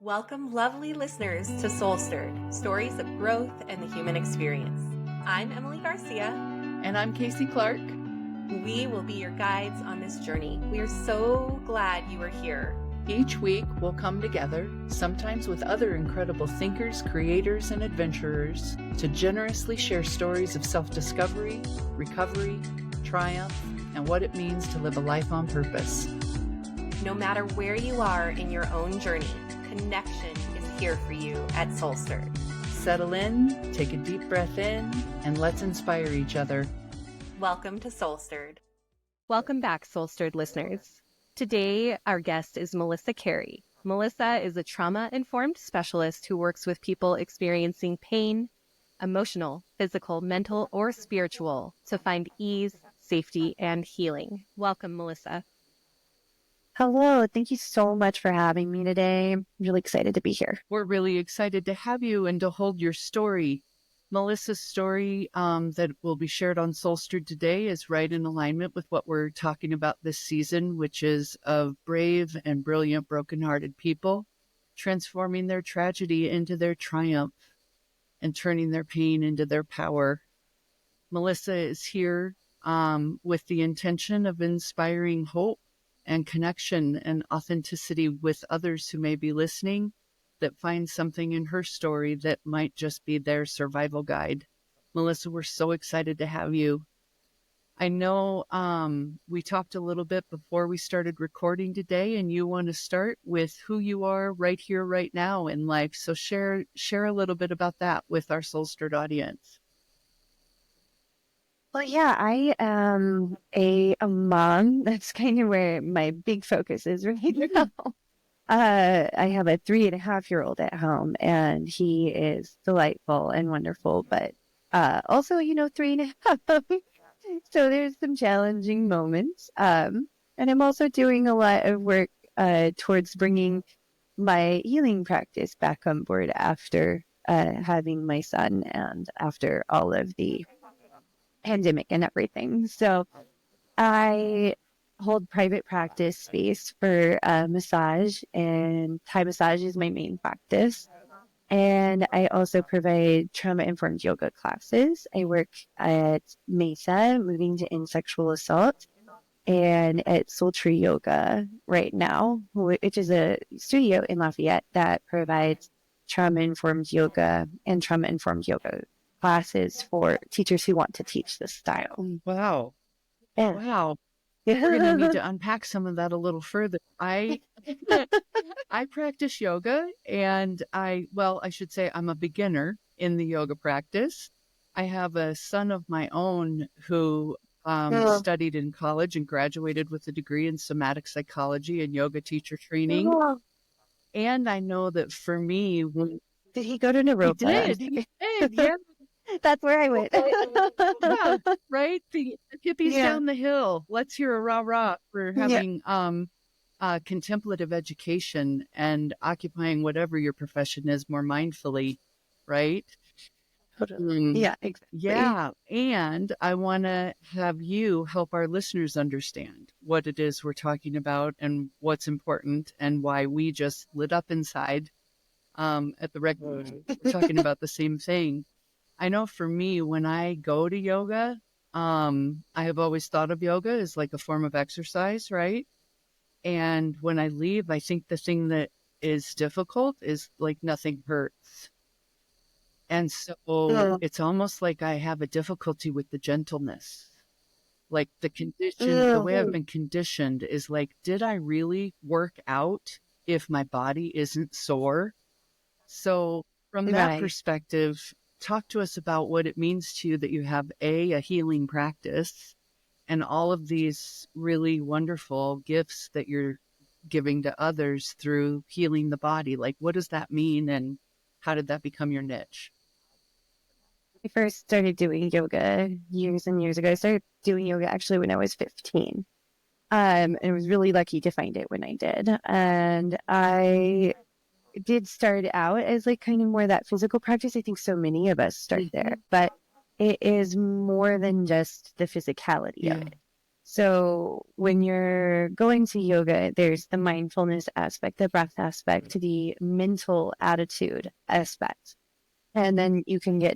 Welcome, lovely listeners, to SoulStirred, stories of growth and the human experience. I'm Emily Garcia. And I'm Kasey Clark. We will be your guides on this journey. We are so glad you are here. Each week, we'll come together, sometimes with other incredible thinkers, creators, and adventurers, to generously share stories of self-discovery, recovery, triumph, and what it means to live a life on purpose. No matter where you are in your own journey, connection is here for you at SoulStirred. Settle in, take a deep breath in, and let's inspire each other. Welcome to SoulStirred. Welcome back, SoulStirred listeners. Today, our guest is Melissa Carey. Melissa is a trauma-informed specialist who works with people experiencing pain, emotional, physical, mental, or spiritual, to find ease, safety, and healing. Welcome, Melissa. Hello, thank you so much for having me today. I'm really excited to be here. We're really excited to have you and to hold your story. Melissa's story that will be shared on SoulStirred today is right in alignment with what we're talking about this season, which is of brave and brilliant brokenhearted people transforming their tragedy into their triumph and turning their pain into their power. Melissa is here with the intention of inspiring hope and connection and authenticity with others who may be listening that find something in her story that might just be their survival guide. Melissa, we're so excited to have you. I know we talked a little bit before we started recording today, and you want to start with who you are right here, right now in life. So share a little bit about that with our SoulStirred audience. Well, yeah, I am a mom. That's kind of where my big focus is right now. I have a 3.5-year-old at home, and he is delightful and wonderful, but also, 3.5. So there's some challenging moments. And I'm also doing a lot of work towards bringing my healing practice back on board after having my son and after all of the pandemic and everything. So I hold private practice space for massage, and Thai massage is my main practice. And I also provide trauma-informed yoga classes. I work at Mesa, moving to end sexual assault, and at Soul Tree Yoga right now, which is a studio in Lafayette that provides trauma-informed yoga and trauma-informed yoga classes for teachers who want to teach this style. Wow. Yeah. Wow. We're going to need to unpack some of that a little further. I practice yoga, and I should say I'm a beginner in the yoga practice. I have a son of my own who studied in college and graduated with a degree in somatic psychology and yoga teacher training. And I know that for me, did he go to Naropa? He did, yeah. That's where I went. Yeah, right? The hippies down the hill. Let's hear a rah-rah for having contemplative education and occupying whatever your profession is more mindfully, right? Yeah, exactly. Yeah, and I want to have you help our listeners understand what it is we're talking about and what's important and why we just lit up inside at the record. We're talking about the same thing. I know for me, when I go to yoga, I have always thought of yoga as like a form of exercise, right? And when I leave, I think the thing that is difficult is like nothing hurts. And so it's almost like I have a difficulty with the gentleness. Like the way I've been conditioned is like, did I really work out if my body isn't sore? So from that perspective, talk to us about what it means to you that you have a healing practice and all of these really wonderful gifts that you're giving to others through healing the body. Like, what does that mean, and how did that become your niche? I first started doing yoga years and years ago. I started doing yoga actually when I was 15. And I was really lucky to find it when I did. And I did start out as like kind of more that physical practice. I think so many of us start there, but it is more than just the physicality of it. So when you're going to yoga, there's the mindfulness aspect, the breath aspect, the mental attitude aspect. And then you can get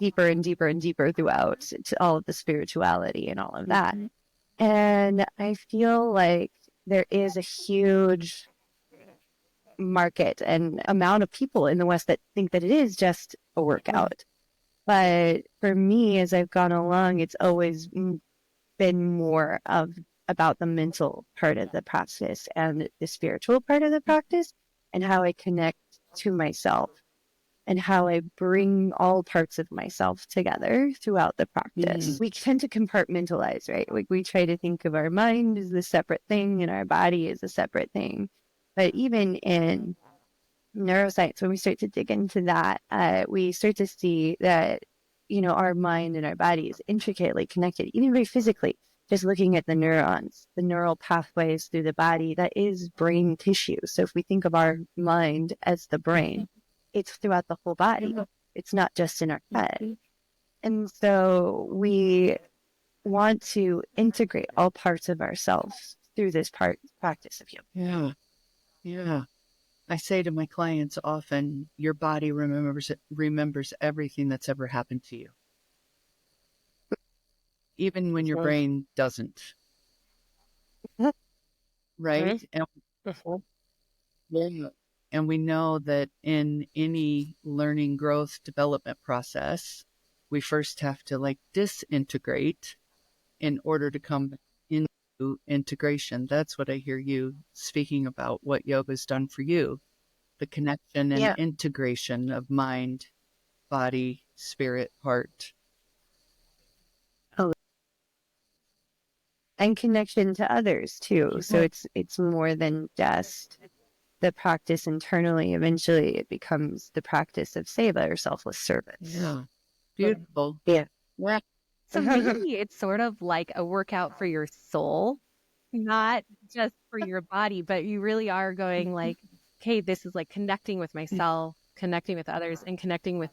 deeper and deeper and deeper throughout to all of the spirituality and all of that. And I feel like there is a huge market and amount of people in the West that think that it is just a workout. But for me, as I've gone along, it's always been more about the mental part of the practice and the spiritual part of the practice, and how I connect to myself and how I bring all parts of myself together throughout the practice. We tend to compartmentalize, right? Like we try to think of our mind as a separate thing and our body as a separate thing. But even in neuroscience, when we start to dig into that, we start to see that, our mind and our body is intricately connected, even very physically. Just looking at the neurons, the neural pathways through the body, that is brain tissue. So if we think of our mind as the brain, it's throughout the whole body. It's not just in our head. And so we want to integrate all parts of ourselves through this practice of yoga. Yeah. I say to my clients often, your body remembers everything that's ever happened to you, even when your brain doesn't. Right? And we know that in any learning, growth, development process, we first have to disintegrate in order to come into integration. That's what I hear you speaking about, what yoga's done for you. The connection and integration of mind, body, spirit, heart. And connection to others too. So it's more than just the practice internally. Eventually it becomes the practice of seva, or selfless service. Yeah. Beautiful. Yeah. So maybe it's sort of like a workout for your soul, not just for your body, but you really are going like, okay, this is like connecting with myself, connecting with others, and connecting with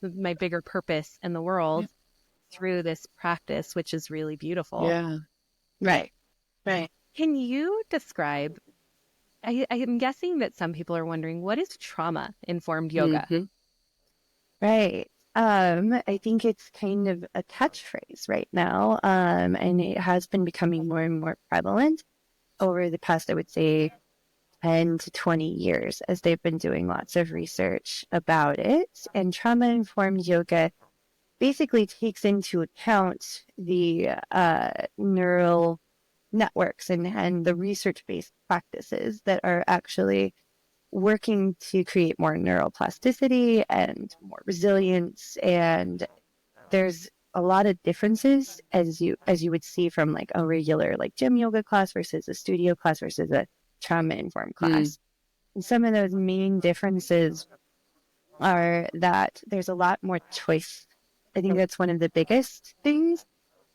my bigger purpose in the world through this practice, which is really beautiful. Yeah. Right. Can you describe, I am guessing that some people are wondering, what is trauma-informed yoga? Right. I think it's kind of a catchphrase right now, and it has been becoming more and more prevalent over the past, I would say, 10 to 20 years, as they've been doing lots of research about it. And trauma-informed yoga basically takes into account the neural networks and the research-based practices that are actually working to create more neuroplasticity and more resilience. And there's a lot of differences as you would see from like a regular like gym yoga class versus a studio class versus a trauma-informed class. And some of those main differences are that there's a lot more choice. I think that's one of the biggest things,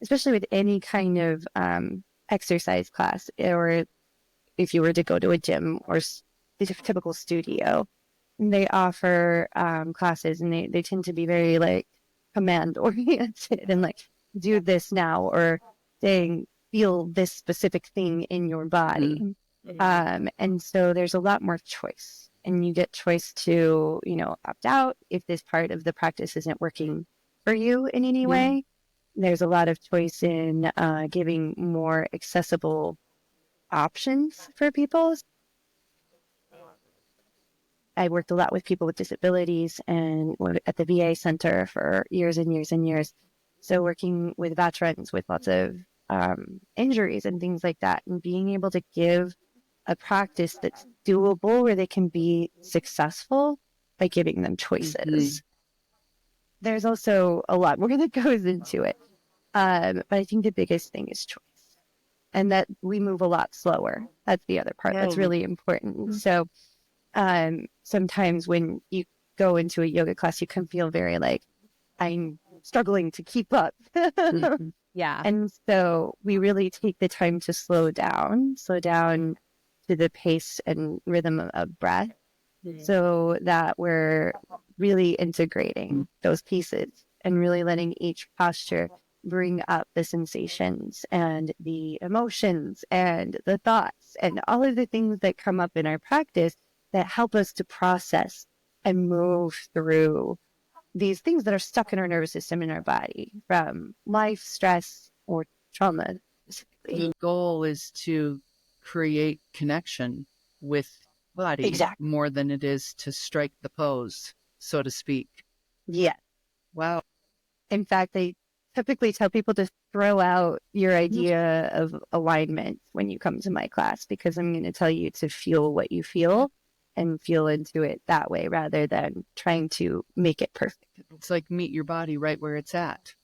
especially with any kind of exercise class, or if you were to go to a gym or the typical studio. They offer classes, and they tend to be very like command oriented and like do this now, or saying feel this specific thing in your body. And so there's a lot more choice, and you get choice to, opt out if this part of the practice isn't working for you in any way. There's a lot of choice in giving more accessible options for people. I worked a lot with people with disabilities and at the VA center for years and years and years. So working with veterans with lots of injuries and things like that, and being able to give a practice that's doable where they can be successful by giving them choices. There's also a lot more that goes into it. But I think the biggest thing is choice, and that we move a lot slower. That's the other part that's really important. So sometimes when you go into a yoga class, you can feel very like, I'm struggling to keep up. Yeah. And so we really take the time to slow down to the pace and rhythm of breath, so that we're really integrating those pieces and really letting each posture bring up the sensations and the emotions and the thoughts and all of the things that come up in our practice that help us to process and move through these things that are stuck in our nervous system in our body from life, stress, or trauma specifically. The goal is to create connection with body Exactly. more than it is to strike the pose, so to speak. Yeah. Wow. In fact, I typically tell people to throw out your idea of alignment when you come to my class, because I'm going to tell you to feel what you feel and feel into it that way rather than trying to make it perfect. It's like meet your body right where it's at.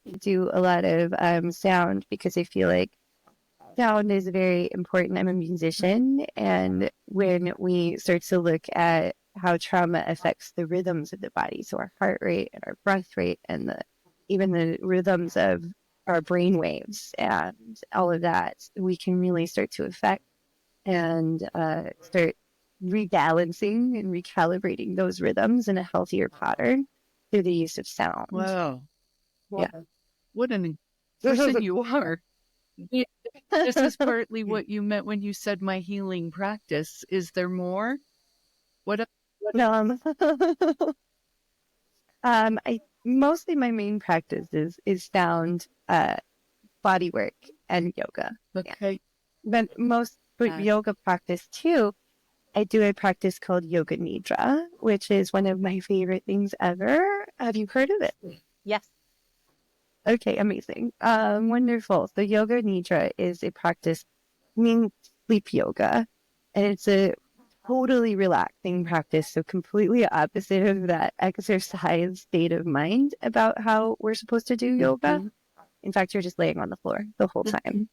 I do a lot of sound because I feel like sound is very important. I'm a musician, and when we start to look at how trauma affects the rhythms of the body, so our heart rate and our breath rate and even the rhythms of our brain waves and all of that, we can really start to affect and start rebalancing and recalibrating those rhythms in a healthier pattern through the use of sound. Wow. Yeah. What an person you are. This is partly what you meant when you said my healing practice. Is there more? What mostly my main practice is sound, body work, and yoga. Okay. Yeah. But yoga practice too, I do a practice called Yoga Nidra, which is one of my favorite things ever. Have you heard of it? Yes. Okay, amazing. Wonderful. So Yoga Nidra is a practice, means sleep yoga, and it's a totally relaxing practice. So completely opposite of that exercise state of mind about how we're supposed to do yoga. Mm-hmm. In fact, you're just laying on the floor the whole time.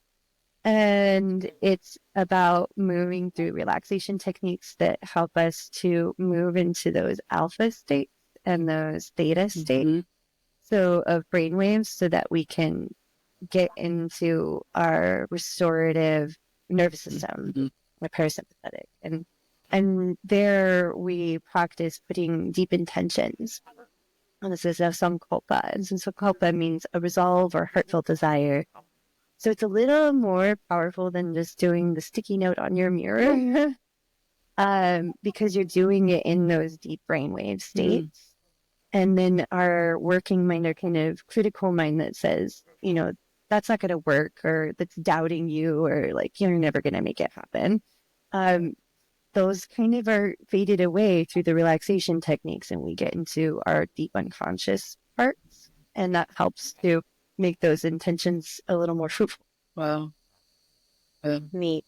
And it's about moving through relaxation techniques that help us to move into those alpha states and those theta states. Mm-hmm. So of brainwaves, so that we can get into our restorative nervous system, mm-hmm. the parasympathetic. And there we practice putting deep intentions. And this is a sankalpa. And sankalpa means a resolve or heartfelt desire. So it's a little more powerful than just doing the sticky note on your mirror, because you're doing it in those deep brainwave states. Mm-hmm. And then our working mind, our kind of critical mind that says, that's not going to work, or that's doubting you, or like, you're never going to make it happen. Those kind of are faded away through the relaxation techniques, and we get into our deep unconscious parts. And that helps to make those intentions a little more fruitful. Wow. Neat.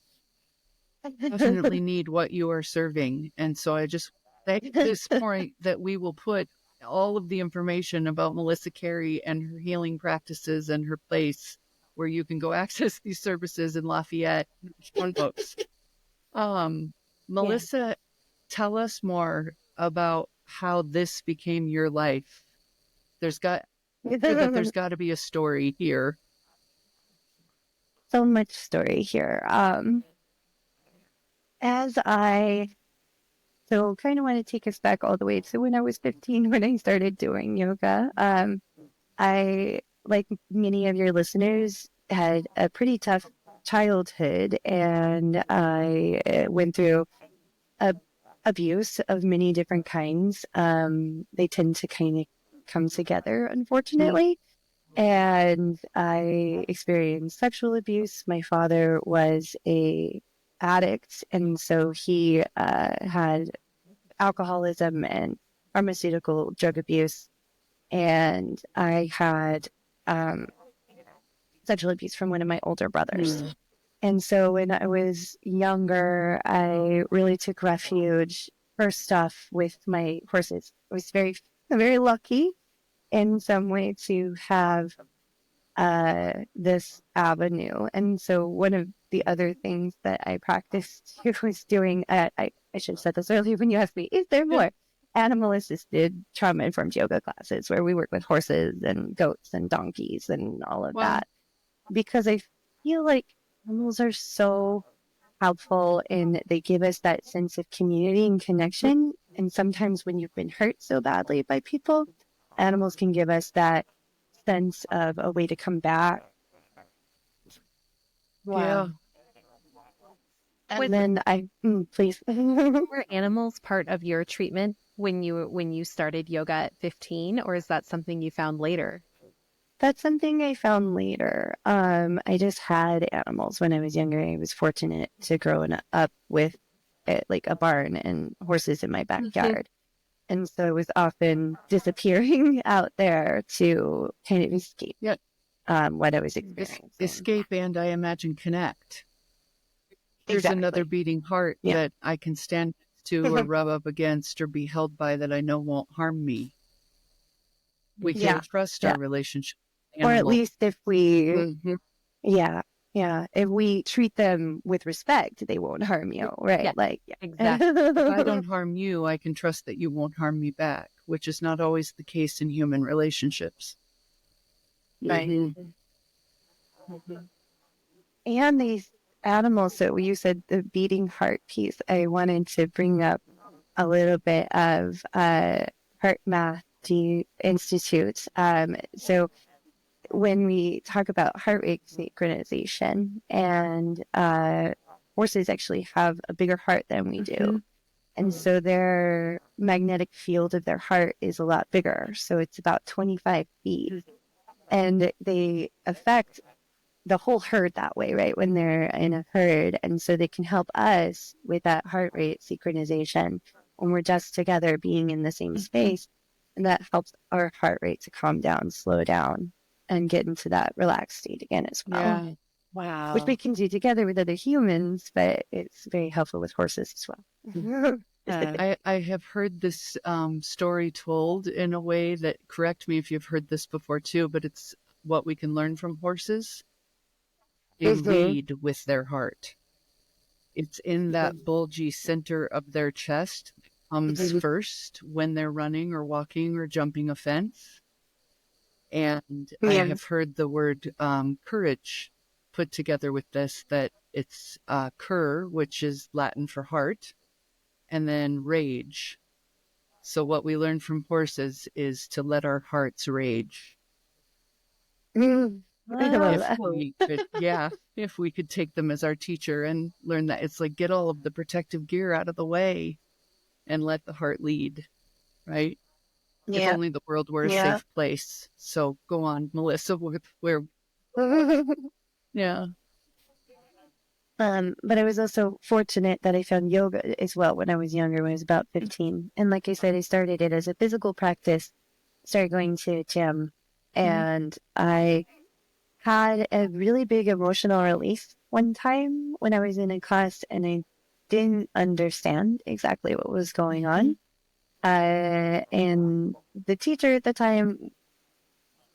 Definitely need what you are serving. And so I just at this point that we will put all of the information about Melissa Carey and her healing practices and her place where you can go access these services in Lafayette. Melissa, tell us more about how this became your life. There's got to be a story here. So much story here. So kind of want to take us back all the way to when I was 15, when I started doing yoga. I, like many of your listeners, had a pretty tough childhood, and I went through abuse of many different kinds. They tend to kind of come together, unfortunately. And I experienced sexual abuse. My father was a addict, and so he had alcoholism and pharmaceutical drug abuse, and I had sexual abuse from one of my older brothers. And so when I was younger, I really took refuge, first off, with my horses. I was very, very lucky in some way to have this avenue. And so one of the other things that I practiced was doing, I should have said this earlier when you asked me, is there more? Animal-assisted trauma-informed yoga classes where we work with horses and goats and donkeys and all of that. Because I feel like animals are so helpful, and they give us that sense of community and connection. And sometimes when you've been hurt so badly by people, animals can give us that sense of a way to come back. Wow. And then please. Were animals part of your treatment when you started yoga at 15, or is that something you found later? That's something I found later. I just had animals when I was younger. I was fortunate to grow up with like a barn and horses in my backyard. And so I was often disappearing out there to kind of escape what I was experiencing. Escape and, I imagine, connect. There's another beating heart that I can stand to or rub up against or be held by that I know won't harm me. We can trust our relationship. Or at least if we, if we treat them with respect, they won't harm you, right? Exactly. If I don't harm you, I can trust that you won't harm me back, which is not always the case in human relationships. Right. And these animals, so you said the beating heart piece, I wanted to bring up a little bit of Heart Math Institute. So when we talk about heart rate synchronization, and horses actually have a bigger heart than we do. And so their magnetic field of their heart is a lot bigger. So it's about 25 feet. And they affect the whole herd that way, right? When they're in a herd. And so they can help us with that heart rate synchronization when we're just together being in the same space. And that helps our heart rate to calm down, slow down, and get into that relaxed state again as well. Yeah. Wow. Which we can do together with other humans, but it's very helpful with horses as well. I have heard this story told in a way that, correct me if you've heard this before too, but it's what we can learn from horses. They lead with their heart. It's in that bulgy center of their chest, comes first when they're running or walking or jumping a fence. And I have heard the word courage put together with this, that it's cur, which is Latin for heart, and then rage. So what we learn from horses is to let our hearts rage. If we could take them as our teacher and learn that, it's like, get all of the protective gear out of the way and let the heart lead, right? If only the world were a safe place. So go on, Melissa, where but I was also fortunate that I found yoga as well when I was younger, when I was about 15. And like I said, I started it as a physical practice, started going to a gym, and I had a really big emotional release one time when I was in a class and I didn't understand exactly what was going on. And the teacher at the time,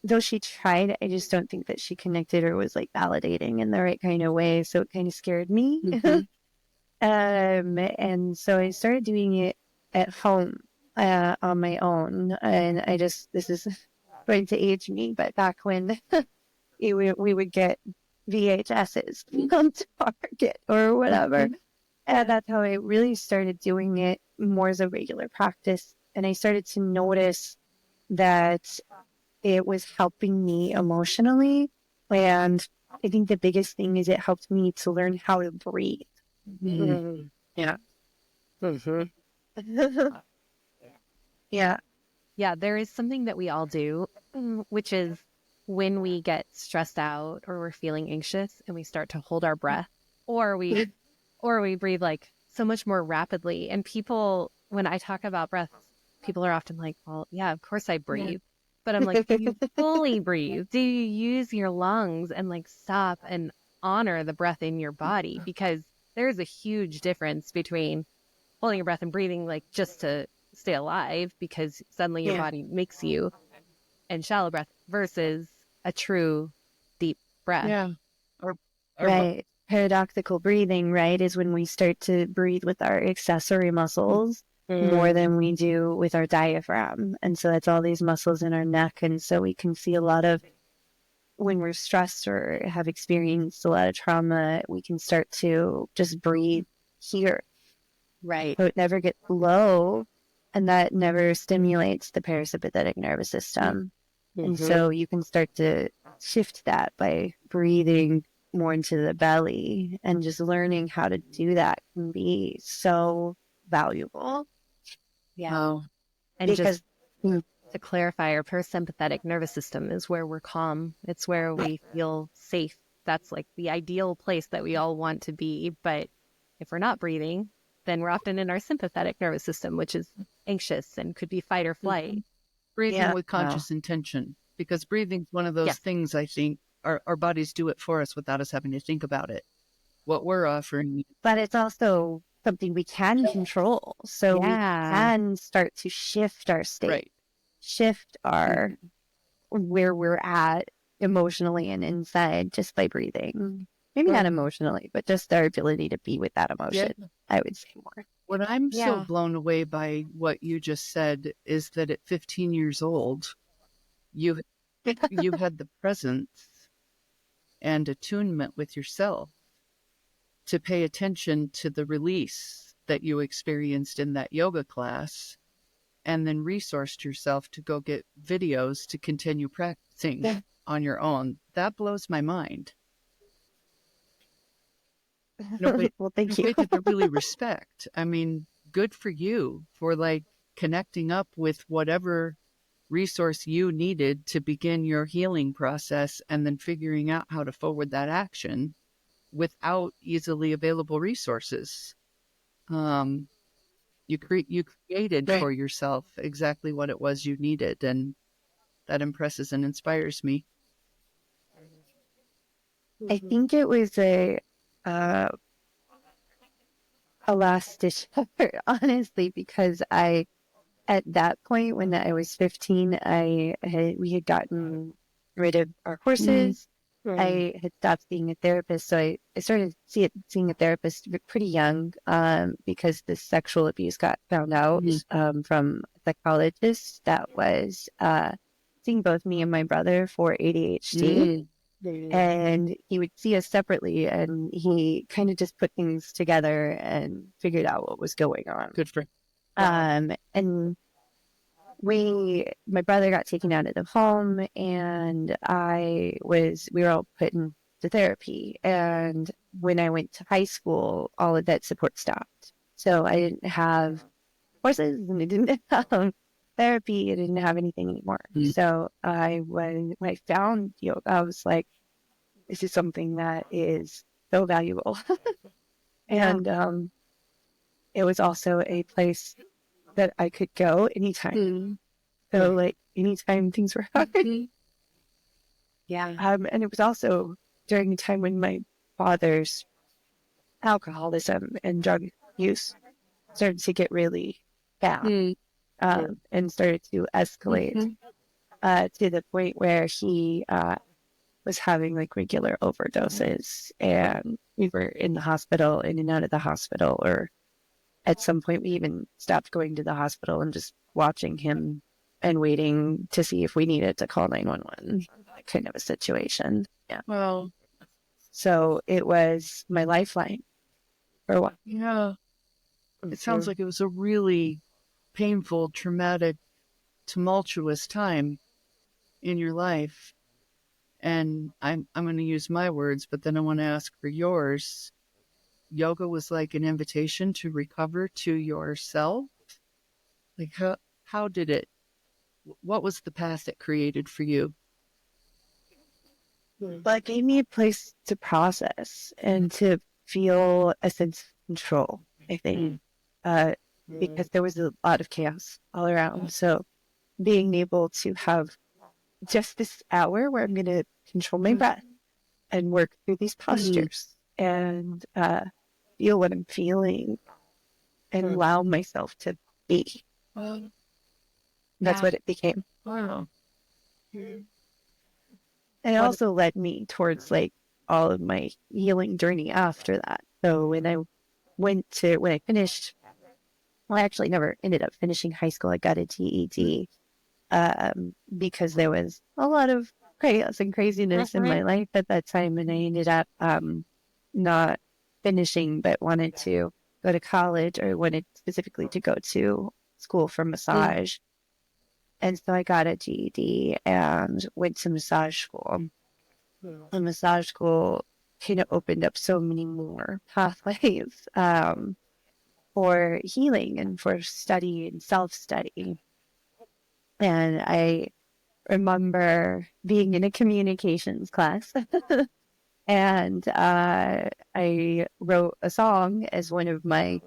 though she tried, I just don't think that she connected or was like validating in the right kind of way. So it kind of scared me. And so I started doing it at home on my own. And this is going to age me, but back when we would get VHSs from Target or whatever. And that's how I really started doing it more as a regular practice. And I started to notice that it was helping me emotionally. And I think the biggest thing is it helped me to learn how to breathe. Yeah. Yeah, there is something that we all do, which is when we get stressed out or we're feeling anxious and we start to hold our breath, or we breathe like so much more rapidly. And people, when I talk about breath, people are often like, well, yeah, of course I breathe. But I'm like, do you fully breathe? Do you use your lungs and like stop and honor the breath in your body? Because there's a huge difference between holding your breath and breathing like just to stay alive because suddenly your body makes you, and shallow breath versus a true deep breath. Yeah. Right. Paradoxical breathing, right, is when we start to breathe with our accessory muscles more than we do with our diaphragm. And so that's all these muscles in our neck. And so we can see a lot of, when we're stressed or have experienced a lot of trauma, we can start to just breathe here. Right. So it never gets low, and that never stimulates the parasympathetic nervous system. And so you can start to shift that by breathing more into the belly, and just learning how to do that can be so valuable. Oh, And Because just to clarify, our parasympathetic nervous system is where we're calm. It's where we feel safe. That's like the ideal place that we all want to be. But if we're not breathing, then we're often in our sympathetic nervous system, which is anxious and could be fight or flight. breathing with conscious intention, because breathing is one of those things, I think, our bodies do it for us without us having to think about it. What we're offering. But it's also something we can control. So we can start to shift our state, shift our where we're at emotionally and inside, just by breathing. Maybe not emotionally, but just our ability to be with that emotion, I would say more. What I'm so blown away by what you just said is that at 15 years old, you had the presence and attunement with yourself to pay attention to the release that you experienced in that yoga class, and then resourced yourself to go get videos to continue practicing on your own. That blows my mind. Well, thank you. To really respect. I mean, good for you for like connecting up with whatever resource you needed to begin your healing process, and then figuring out how to forward that action without easily available resources. You created for yourself exactly what it was you needed, and that impresses and inspires me. I think it was a last ditch effort, honestly, because at that point when I was 15, we had gotten rid of our horses. I had stopped seeing a therapist, so I started seeing a therapist pretty young, because the sexual abuse got found out from a psychologist that was seeing both me and my brother for ADHD. And he would see us separately, and he kind of just put things together and figured out what was going on. Good for him. And my brother got taken out of the home, and we were all put into therapy. And when I went to high school, all of that support stopped. So I didn't have horses, and I didn't have therapy. I didn't have anything anymore. So when I found yoga, I was like, this is something that is so valuable. And it was also a place that I could go anytime. So like anytime things were hard. And it was also during a time when my father's alcoholism and drug use started to get really bad, and started to escalate to the point where he was having like regular overdoses, and we were in the hospital, in and out of the hospital, or at some point we even stopped going to the hospital and just watching him and waiting to see if we needed to call 911, kind of a situation. Yeah. Well, so it was my lifeline for a while. Yeah. It sounds like it was a really painful, traumatic, tumultuous time in your life. And I'm going to use my words, but then I want to ask for yours. Yoga was like an invitation to recover to yourself. Like how did it? What was the path it created for you? But it gave me a place to process and to feel a sense of control, I think, because there was a lot of chaos all around. So being able to have just this hour where I'm going to control my breath and work through these postures and feel what I'm feeling and allow myself to be. That's what it became. Wow. And it also led me towards like all of my healing journey after that. So when I finished, well, I actually never ended up finishing high school. I got a GED because there was a lot of chaos and craziness in my life at that time. And I ended up not finishing, but wanted to go to college, or wanted specifically to go to school for massage. And so I got a GED and went to massage school. And massage school kind of opened up so many more pathways for healing and for study and self-study. And I remember being in a communications class and I wrote a song as one of my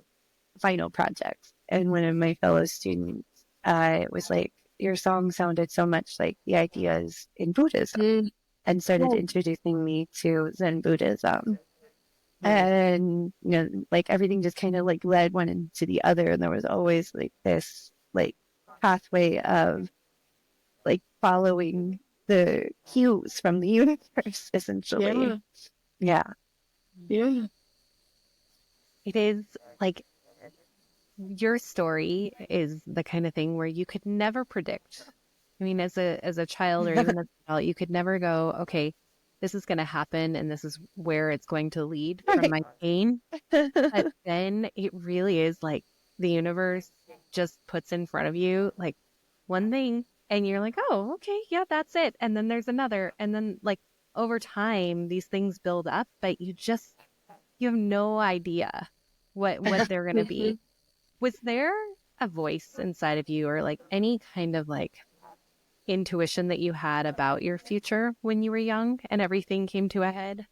final projects. And one of my fellow students was like, your song sounded so much like the ideas in Buddhism, and started introducing me to Zen Buddhism. And, you know, like everything just kind of like led one into the other. And there was always like this like pathway of like following the cues from the universe, essentially. Yeah. It is like your story is the kind of thing where you could never predict. I mean, as a child or even as an adult, you could never go, okay, this is going to happen and this is where it's going to lead from my pain. But then it really is like the universe just puts in front of you like one thing and you're like, oh, okay, yeah, that's it. And then there's another. And then like over time, these things build up, but you have no idea what they're going to be. Was there a voice inside of you or like any kind of like intuition that you had about your future when you were young and everything came to a head?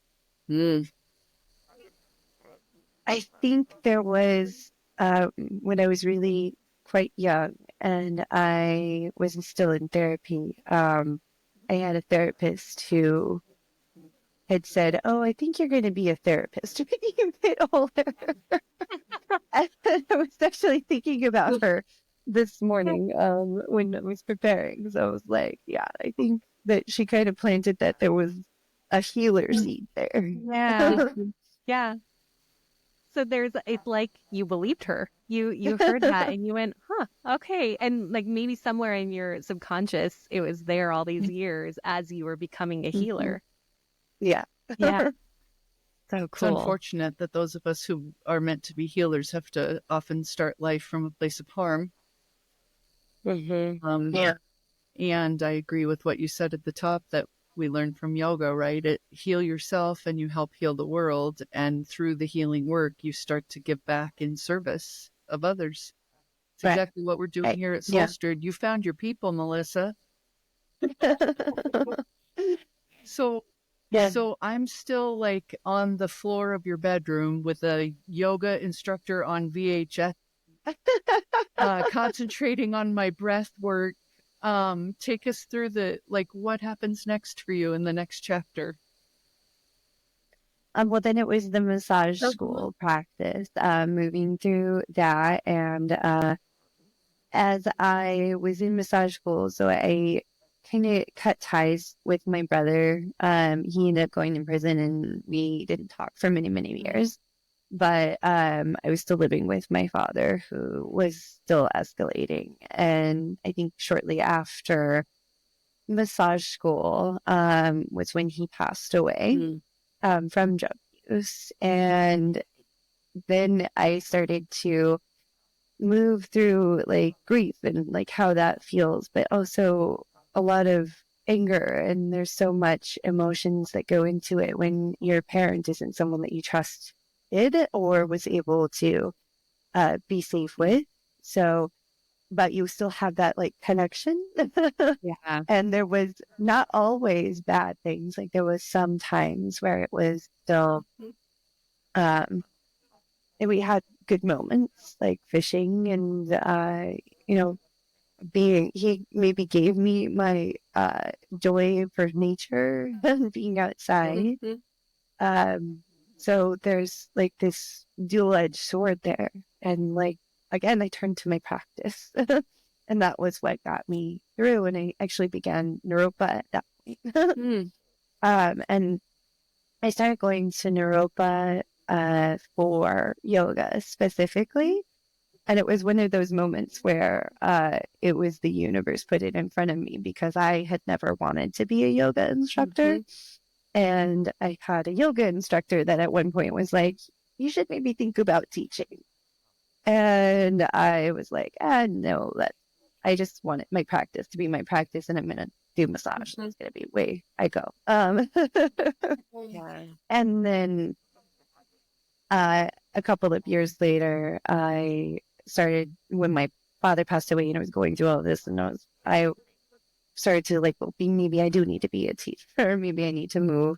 I think there was when I was really quite young and I was still in therapy. I had a therapist who had said, "Oh, I think you're going to be a therapist when you get a bit older." I was actually thinking about her this morning when I was preparing. So I was like, yeah, I think that she kind of planted that there was a healer seed there. Yeah. Yeah. So it's like you believed her. You heard that and you went, huh, okay. And like maybe somewhere in your subconscious, it was there all these years as you were becoming a healer. Yeah. Yeah. So cool. It's unfortunate that those of us who are meant to be healers have to often start life from a place of harm. Yeah. And I agree with what you said at the top that we learned from yoga, right? Heal yourself and you help heal the world. And through the healing work, you start to give back in service of others. It's exactly what we're doing here at SoulStirred. You found your people, Melissa. So I'm still like on the floor of your bedroom with a yoga instructor on VHS, concentrating on my breath work. Take us through what happens next for you in the next chapter. Well, then it was the massage school practice, moving through that. And as I was in massage school, so I kind of cut ties with my brother. He ended up going to prison and we didn't talk for many, many years. But I was still living with my father, who was still escalating. And I think shortly after massage school was when he passed away from drug use. And then I started to move through like grief and like how that feels, but also a lot of anger. And there's so much emotions that go into it when your parent isn't someone that you trusted or was able to be safe with. So, but you still have that like connection. Yeah. And there was not always bad things. Like there was some times where it was still, and we had good moments like fishing and, he maybe gave me my joy for nature and being outside. So there's like this dual-edged sword there. And like, again, I turned to my practice and that was what got me through. And I actually began Naropa at that point. And I started going to Naropa for yoga specifically. And it was one of those moments where it was the universe put it in front of me because I had never wanted to be a yoga instructor. And I had a yoga instructor that at one point was like, you should maybe think about teaching. And I was like, no, I just want my practice to be my practice, and I'm going to do massage. That's going to be way I go. Yeah. And then a couple of years later, I started, when my father passed away and I was going through all of this, and I started to like, well, maybe I do need to be a teacher. Maybe I need to move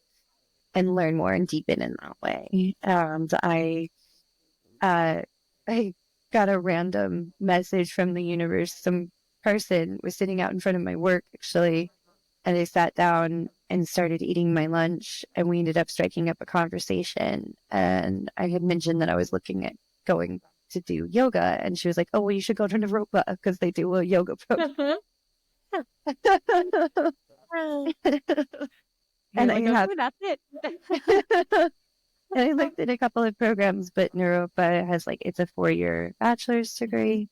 and learn more and deepen in that way. And I got a random message from the universe. Some person was sitting out in front of my work, actually, and they sat down and started eating my lunch, and we ended up striking up a conversation. And I had mentioned that I was looking at going to do yoga, and she was like, "Oh, well, you should go to Naropa because they do a yoga program." And like, I okay, that's it. and I looked at a couple of programs, but Naropa has it's a 4-year bachelor's degree,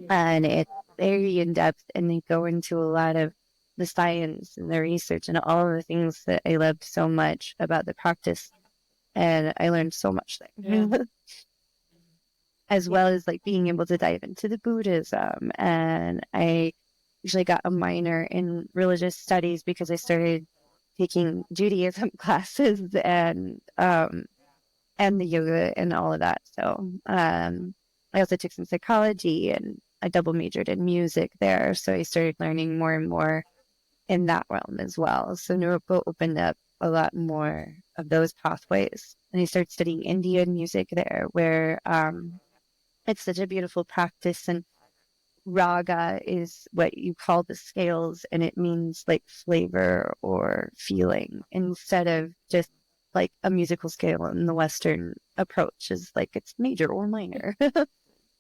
and it's very in depth, and they go into a lot of the science and the research and all of the things that I loved so much about the practice, and I learned so much there. As well as being able to dive into the Buddhism, and I actually got a minor in religious studies because I started taking Judaism classes and the yoga and all of that. So I also took some psychology, and I double majored in music there. So I started learning more and more in that realm as well. So Naropa opened up a lot more of those pathways. And I started studying Indian music there, where it's such a beautiful practice. And raga is what you call the scales, and it means flavor or feeling, instead of just a musical scale in the Western approach is it's major or minor.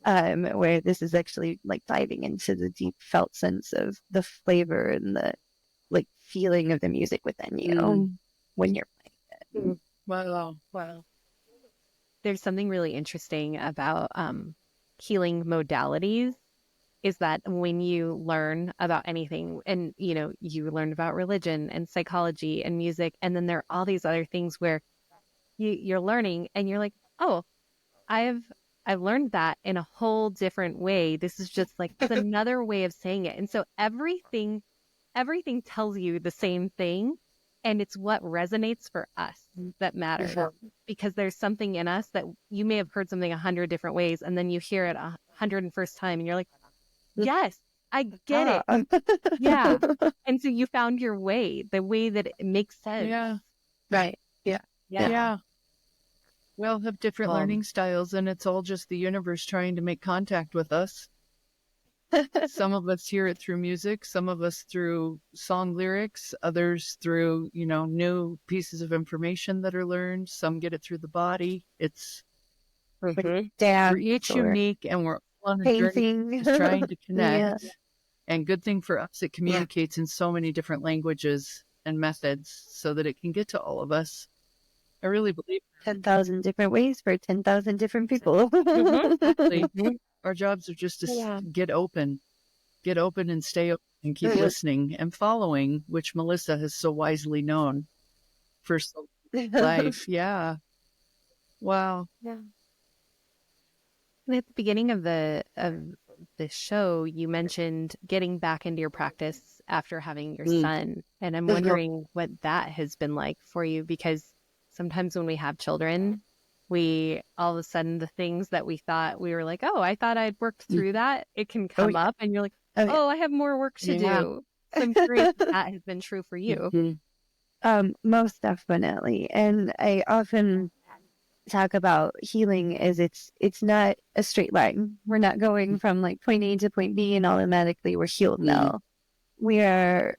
Where this is actually diving into the deep felt sense of the flavor and the feeling of the music within you when you're playing it. Wow. There's something really interesting about healing modalities, is that when you learn about anything, and you learn about religion and psychology and music, and then there are all these other things where you're learning and you're like, oh, I've learned that in a whole different way. This is just it's another way of saying it. And so everything tells you the same thing, and it's what resonates for us that matters. Because there's something in us that you may have heard something 100 different ways, and then you hear it 101st time and you're like, yes, I get it. Yeah. And so you found your way, the way that it makes sense. Yeah. Right. Yeah. We all have different learning styles, and it's all just the universe trying to make contact with us. Some of us hear it through music, some of us through song lyrics, others through, new pieces of information that are learned. Some get it through the body. It's we're each unique, and we're on a journey just trying to connect. Yeah. And good thing for us, it communicates in so many different languages and methods so that it can get to all of us. I really believe 10,000 different ways for 10,000 different people. Our jobs are just to get open and stay open and keep listening and following, which Melissa has so wisely known for life. Yeah. Wow. Yeah. And at the beginning of the show, you mentioned getting back into your practice after having your son. And I'm wondering what that has been like for you, because sometimes when we have children, we all of a sudden, the things that we thought we were like, oh, I thought I'd worked through that, it can come up and you're like, oh, I have more work to do. So I'm curious if that has been true for you. Most definitely. And I often talk about healing as it's not a straight line. We're not going from point A to point B and automatically we're healed now. I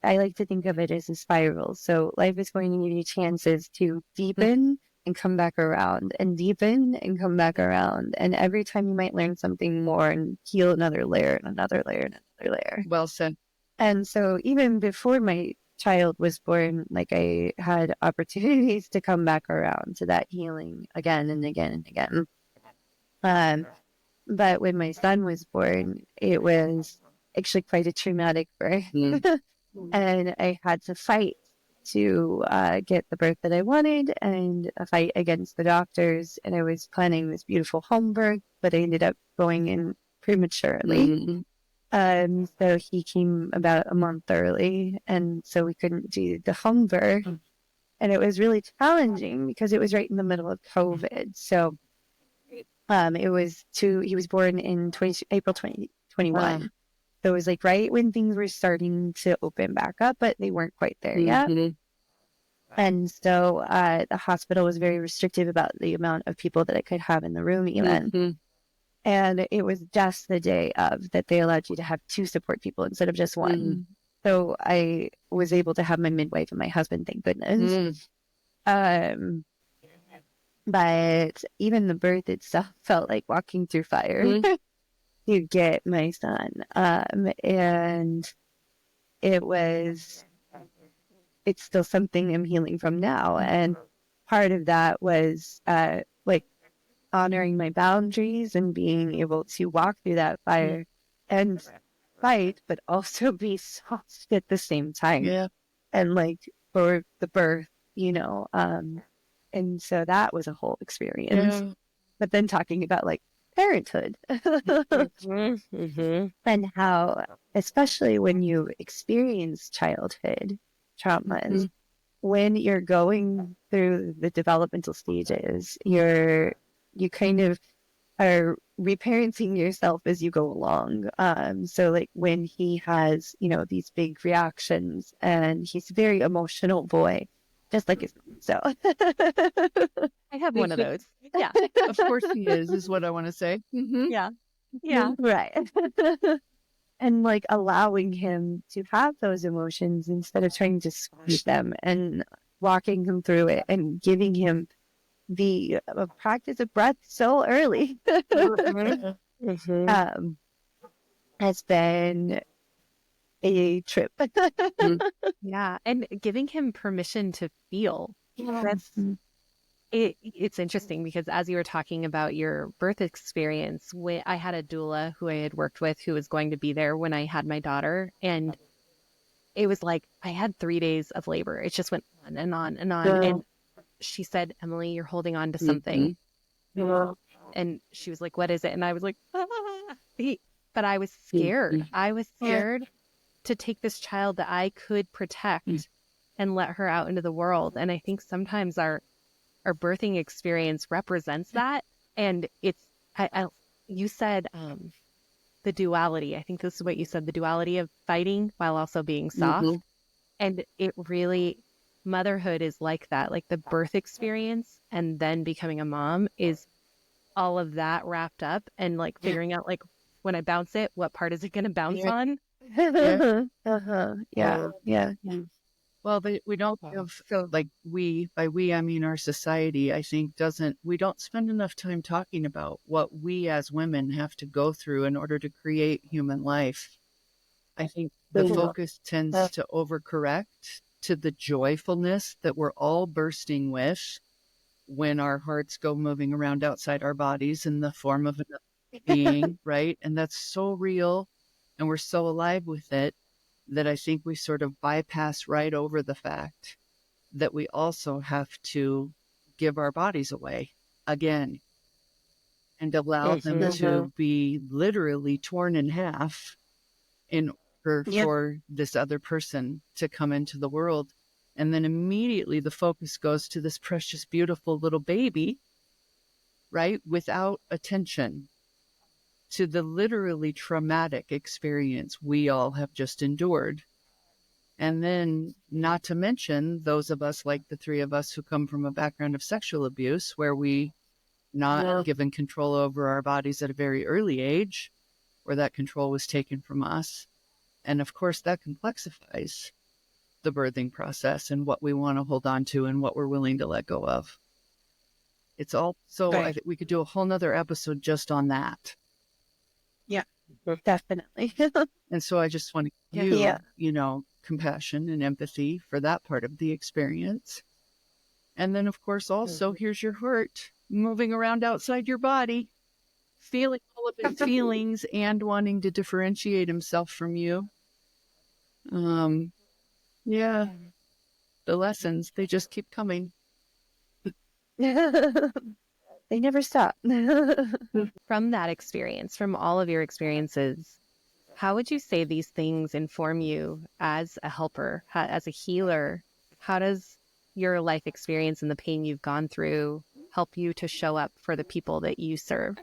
like to think of it as a spiral. So life is going to give you chances to deepen and come back around, and deepen and come back around. And every time you might learn something more and heal another layer and another layer and another layer. Well said. And so even before my child was born, I had opportunities to come back around to that healing again and again and again. But when my son was born, it was actually quite a traumatic birth. And I had to fight to get the birth that I wanted, and a fight against the doctors. And I was planning this beautiful home birth, but I ended up going in prematurely. So he came about a month early, and so we couldn't do the home birth. And it was really challenging because it was right in the middle of COVID. So he was born in April 2021. So it was like right when things were starting to open back up, but they weren't quite there yet. And so the hospital was very restrictive about the amount of people that I could have in the room even. And it was just the day of that they allowed you to have 2 support people instead of just one. So I was able to have my midwife and my husband, thank goodness. But even the birth itself felt like walking through fire to get my son. And it's still something I'm healing from now. And part of that was like honoring my boundaries and being able to walk through that fire and fight, but also be soft at the same time. Yeah. And like for the birth, and so that was a whole experience. Yeah. But then talking about like parenthood and how, especially when you experience childhood traumas, when you're going through the developmental stages, you kind of are reparenting yourself as you go along. So like when he has, these big reactions, and he's a very emotional boy, just like his mom. So I have one of those. Yeah. Of course he is what I want to say. Yeah. Yeah. Right. And like allowing him to have those emotions instead of trying to squash them, and walking him through it and giving him the practice of breath so early has been a trip. Yeah. And giving him permission to feel. It's interesting because as you were talking about your birth experience, I had a doula who I had worked with who was going to be there when I had my daughter. And it was like I had 3 days of labor. It just went on and on and on. And she said, Emily, you're holding on to something. And she was like, what is it? And I was like, but I was scared. I was scared to take this child that I could protect and let her out into the world. And I think sometimes our birthing experience represents that. And it's, you said the duality. I think this is what you said, the duality of fighting while also being soft. And it really, motherhood is like that. Like the birth experience and then becoming a mom is all of that wrapped up, and like figuring out like when I bounce it, what part is it going to bounce on? Yeah. Well, we don't feel like by we, I mean our society, I think we don't spend enough time talking about what we as women have to go through in order to create human life. I think the focus tends to overcorrect to the joyfulness that we're all bursting with when our hearts go moving around outside our bodies in the form of another being, right? And that's so real, and we're so alive with it, that I think we sort of bypass right over the fact that we also have to give our bodies away again and allow them to be literally torn in half in order for this other person to come into the world. And then immediately the focus goes to this precious, beautiful little baby, right? Without attention to the literally traumatic experience we all have just endured. And then not to mention those of us like the 3 of us who come from a background of sexual abuse, where we not given control over our bodies at a very early age, where that control was taken from us. And of course that complexifies the birthing process and what we want to hold on to and what we're willing to let go of. It's all so I think we could do a whole nother episode just on that. Yeah, definitely. And so I just want to give you, compassion and empathy for that part of the experience. And then, of course, also here's your heart moving around outside your body, feeling all of its feelings and wanting to differentiate himself from you. The lessons, they just keep coming. They never stop. From that experience, from all of your experiences, How would you say these things inform you as a helper, as a healer? How does your life experience and the pain you've gone through help you to show up for the people that you serve?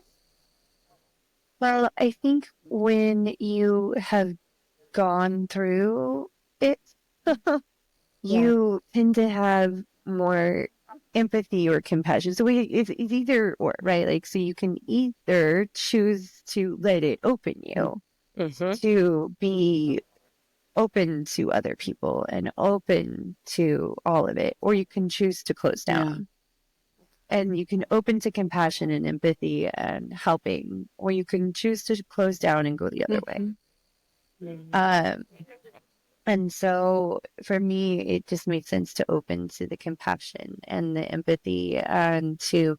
Well, I think when you have gone through it, you tend to have more empathy or compassion. So it's either or, right? Like, so you can either choose to let it open you to be open to other people and open to all of it, or you can choose to close down. And you can open to compassion and empathy and helping, or you can choose to close down and go the other way. And so for me, it just makes sense to open to the compassion and the empathy and to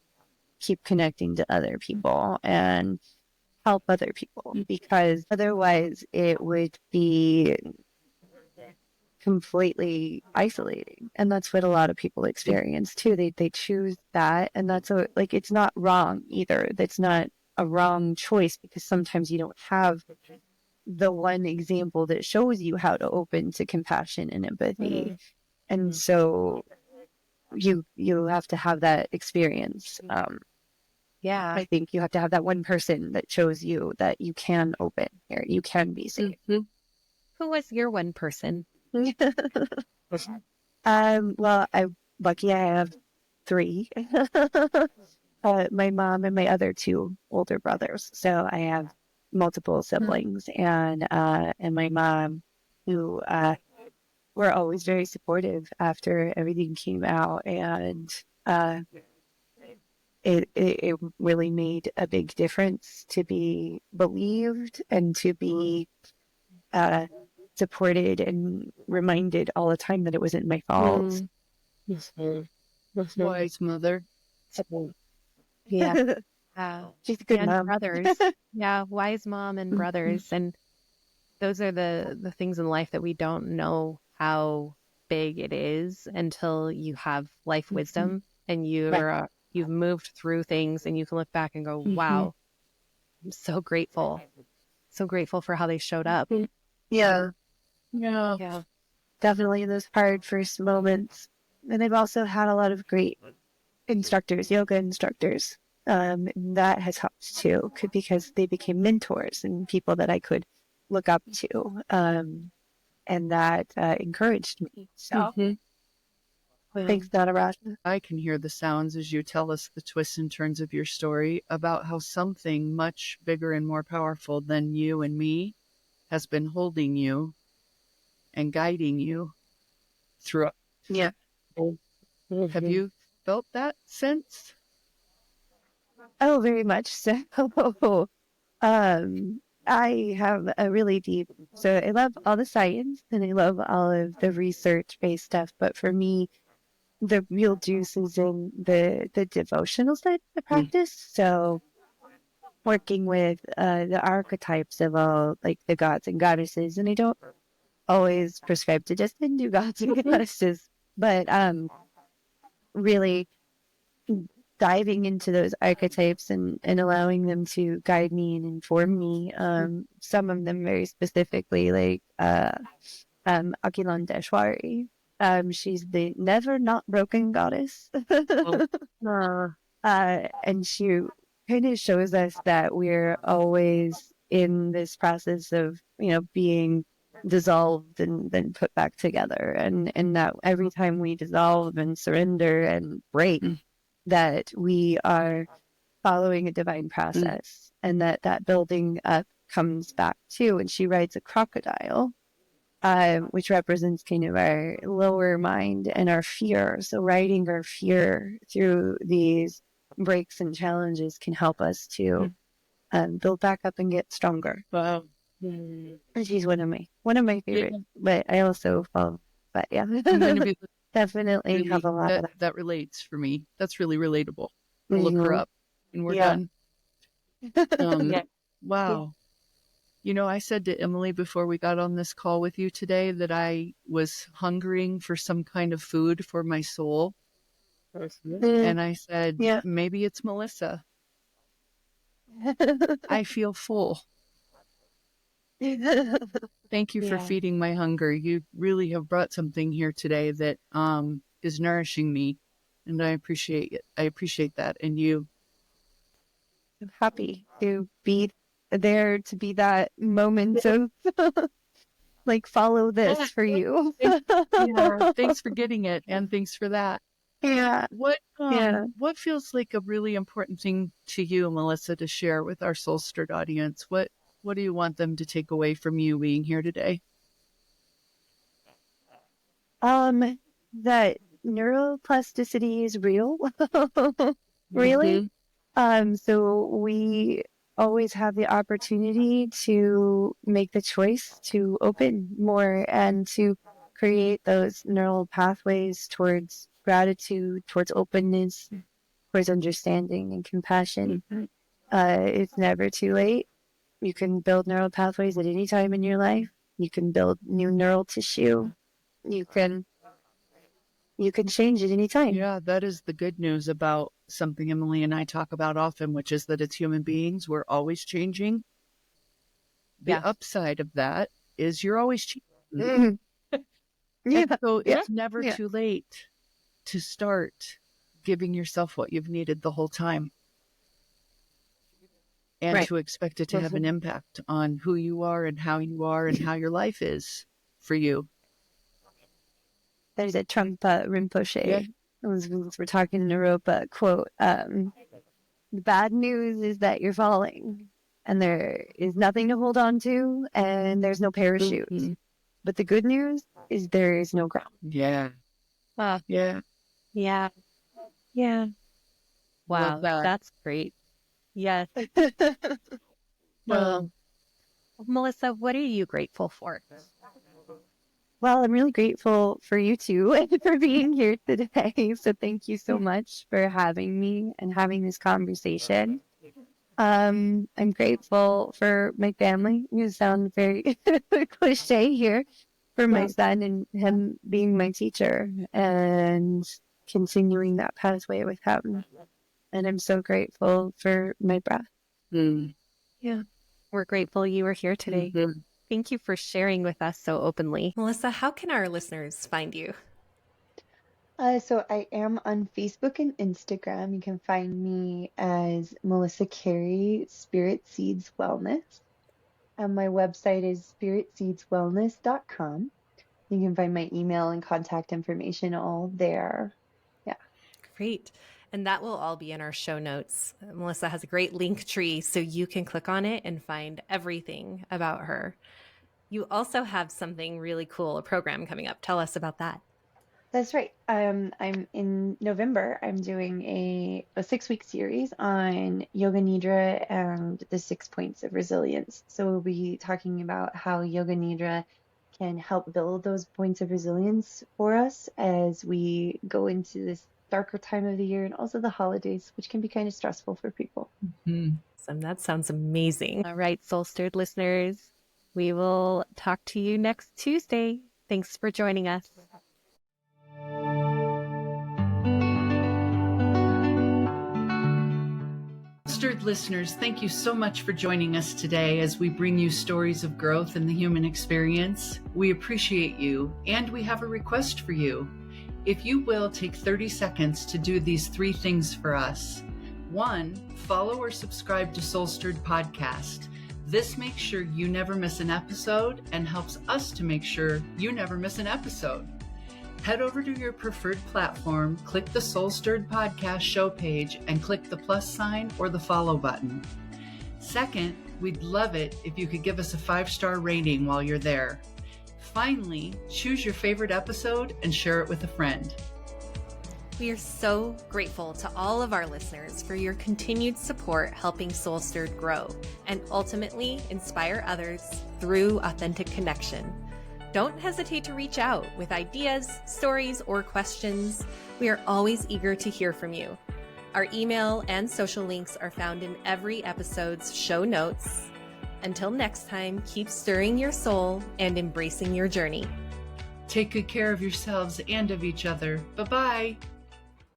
keep connecting to other people and help other people, because otherwise it would be completely isolating. And that's what a lot of people experience too. They choose that, and that's it's not wrong either. That's not a wrong choice, because sometimes you don't have the one example that shows you how to open to compassion and empathy. And so you have to have that experience. I think you have to have that one person that shows you that you can open here, you can be safe. Who was your one person? Well, I'm lucky I have 3. My mom and my other 2 older brothers. So I have multiple siblings, and my mom, who were always very supportive after everything came out, and it really made a big difference to be believed and to be supported and reminded all the time that it wasn't my fault. Wise mother. Yeah. She's a good and mom. Brothers. Wise mom and brothers. And those are the things in life that we don't know how big it is until you have life wisdom and you've moved through things, and you can look back and go, wow, I'm so grateful. So grateful for how they showed up. Yeah. Yeah. Definitely in those hard first moments. And I've also had a lot of great instructors, yoga instructors. That has helped too, because they became mentors and people that I could look up to. And that encouraged me. So thanks, Natarasha. I can hear the sounds as you tell us the twists and turns of your story about how something much bigger and more powerful than you and me has been holding you and guiding you through. Yeah. Have you felt that sense? Oh, very much so. I have a really deep, so I love all the science and I love all of the research-based stuff, but for me, the real juice is in the devotional side of the practice. So working with the archetypes of all, like, the gods and goddesses, and I don't always prescribe to just Hindu gods and goddesses, but really diving into those archetypes and allowing them to guide me and inform me. Some of them very specifically, like Akilan Deshwari. She's the never not broken goddess. And she kind of shows us that we're always in this process of, being dissolved and then put back together. And that every time we dissolve and surrender and break, that we are following a divine process, and that building up comes back too. And she rides a crocodile, which represents kind of our lower mind and our fear. So riding our fear through these breaks and challenges can help us to build back up and get stronger. Wow. And she's one of my favorites, but I also follow. But yeah, definitely really, have a lot of that. That relates for me. That's really relatable. I'll look her up and we're done. Wow. I said to Emily before we got on this call with you today that I was hungering for some kind of food for my soul. And I said, maybe it's Melissa. I feel full. Thank you for feeding my hunger. You really have brought something here today that is nourishing me, and I appreciate it. I appreciate that. And you. I'm happy to be there, to be that moment of like, follow this for you. Thanks for getting it, and thanks for that. Yeah. What feels like a really important thing to you, Melissa, to share with our SoulStirred audience? What do you want them to take away from you being here today? That neuroplasticity is real. Really. So we always have the opportunity to make the choice to open more and to create those neural pathways towards gratitude, towards openness, towards understanding and compassion. It's never too late. You can build neural pathways at any time in your life. You can build new neural tissue. You can change at any time. Yeah, that is the good news about something Emily and I talk about often, which is that as human beings, we're always changing. The upside of that is you're always changing. So it's never too late to start giving yourself what you've needed the whole time. And to expect it to have an impact on who you are and how your life is for you. There's a Trungpa Rinpoche. We're talking in Europa quote. The bad news is that you're falling, and there is nothing to hold on to, and there's no parachute. But the good news is there is no ground. Yeah. Wow, that's great. Yes. Well, Melissa, what are you grateful for? Well, I'm really grateful for you two and for being here today. So thank you so much for having me and having this conversation. I'm grateful for my family. You sound very cliche here, for my son and him being my teacher and continuing that pathway with him. And I'm so grateful for my breath. Yeah. We're grateful you were here today. Thank you for sharing with us so openly. Melissa, how can our listeners find you? So I am on Facebook and Instagram. You can find me as Melissa Carey, Spirit Seeds Wellness. And my website is spiritseedswellness.com. You can find my email and contact information all there. Yeah. Great. And that will all be in our show notes. Melissa has a great link tree, so you can click on it and find everything about her. You also have something really cool, a program coming up. Tell us about that. That's right. I'm in November. I'm doing a 6-week series on Yoga Nidra and the 6 points of resilience. So we'll be talking about how Yoga Nidra can help build those points of resilience for us as we go into this darker time of the year and also the holidays, which can be kind of stressful for people. Awesome. That sounds amazing. All right, SoulStirred listeners, we will talk to you next Tuesday. Thanks for joining us. SoulStirred listeners, thank you so much for joining us today as we bring you stories of growth in the human experience. We appreciate you, and we have a request for you. If you will take 30 seconds to do these 3 things for us. 1, follow or subscribe to SoulStirredPodcast. This makes sure you never miss an episode and helps us to make sure you never miss an episode. Head over to your preferred platform, click the SoulStirred Podcast show page, and click the plus sign or the follow button. 2nd, we'd love it if you could give us a 5-star rating while you're there. Finally, choose your favorite episode and share it with a friend. We are so grateful to all of our listeners for your continued support helping SoulStirred grow and ultimately inspire others through authentic connection. Don't hesitate to reach out with ideas, stories, or questions. We are always eager to hear from you. Our email and social links are found in every episode's show notes. Until next time, keep stirring your soul and embracing your journey. Take good care of yourselves and of each other. Bye-bye.